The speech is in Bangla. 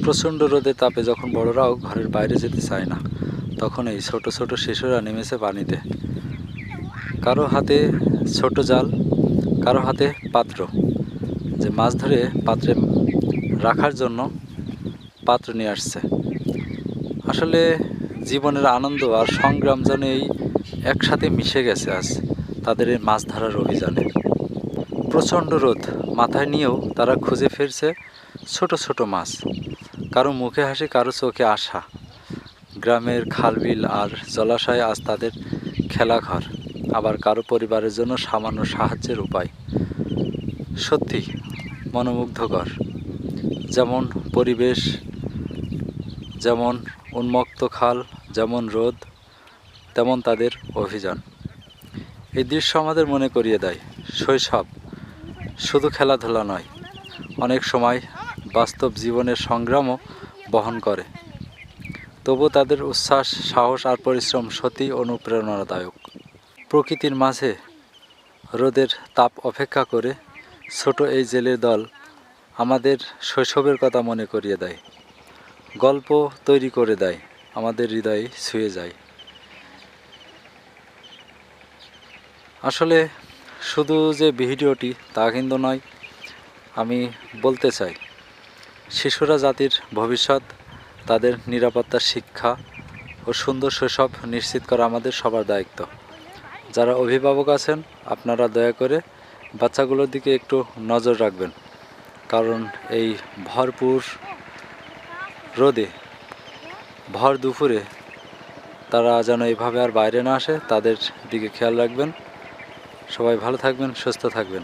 প্রচণ্ড রোদের তাপে যখন বড়রাও ঘরের বাইরে যেতে চায় না, তখন এই ছোট ছোট শিশুরা নেমেছে পানিতে। কারো হাতে ছোট জাল, কারো হাতে পাত্র, যে মাছ ধরে পাত্রে রাখার জন্য পাত্র নিয়ে আসছে। আসলে জীবনের আনন্দ আর সংগ্রাম যেন এই একসাথে মিশে গেছে আজ তাদের এই মাছ ধরার অভিযানে। প্রচণ্ড রোদ মাথায় নিয়েও তারা খুঁজে ফিরছে ছোট ছোট মাছ। কারো মুখে হাসি, কারো চোখে আশা। গ্রামের খালবিল আর জলাশয় আজ তাদের খেলাঘর, আবার কারো পরিবারের জন্য সামান্য সাহায্যের উপায়। সত্যি মনোমুগ্ধকর। যেমন পরিবেশ, যেমন উন্মুক্ত খাল, যেমন রোদ, তেমন তাদের অভিযান। এই দৃশ্য আমাদের মনে করিয়ে দেয় শৈশব শুধু খেলাধুলা নয়, অনেক সময় বাস্তব জীবনের সংগ্রামও বহন করে। তবু তাদের উচ্ছ্বাস, সাহস আর পরিশ্রম সত্যি অনুপ্রেরণাদায়ক। প্রকৃতির মাঝে রোদের তাপ অপেক্ষা করে ছোট এই জেলের দল আমাদের শৈশবের কথা মনে করিয়ে দেয়, গল্প তৈরি করে দেয়, আমাদের হৃদয়ে ছুঁয়ে যায়। আসলে শুধু যে ভিডিওটি তা কিন্তু নয়, আমি বলতে চাই শিশুরা জাতির ভবিষ্যৎ, তাদের নিরাপত্তার শিক্ষা ও সুন্দর শৈশব নিশ্চিত করা আমাদের সবার দায়িত্ব। যারা অভিভাবক আছেন, আপনারা দয়া করে বাচ্চাগুলোর দিকে একটু নজর রাখবেন, কারণ এই ভরপুর রোদে, ভর দুপুরে তারা যেন এইভাবে আর বাইরে না আসে, তাদের দিকে খেয়াল রাখবেন। সবাই ভালো থাকবেন, সুস্থ থাকবেন।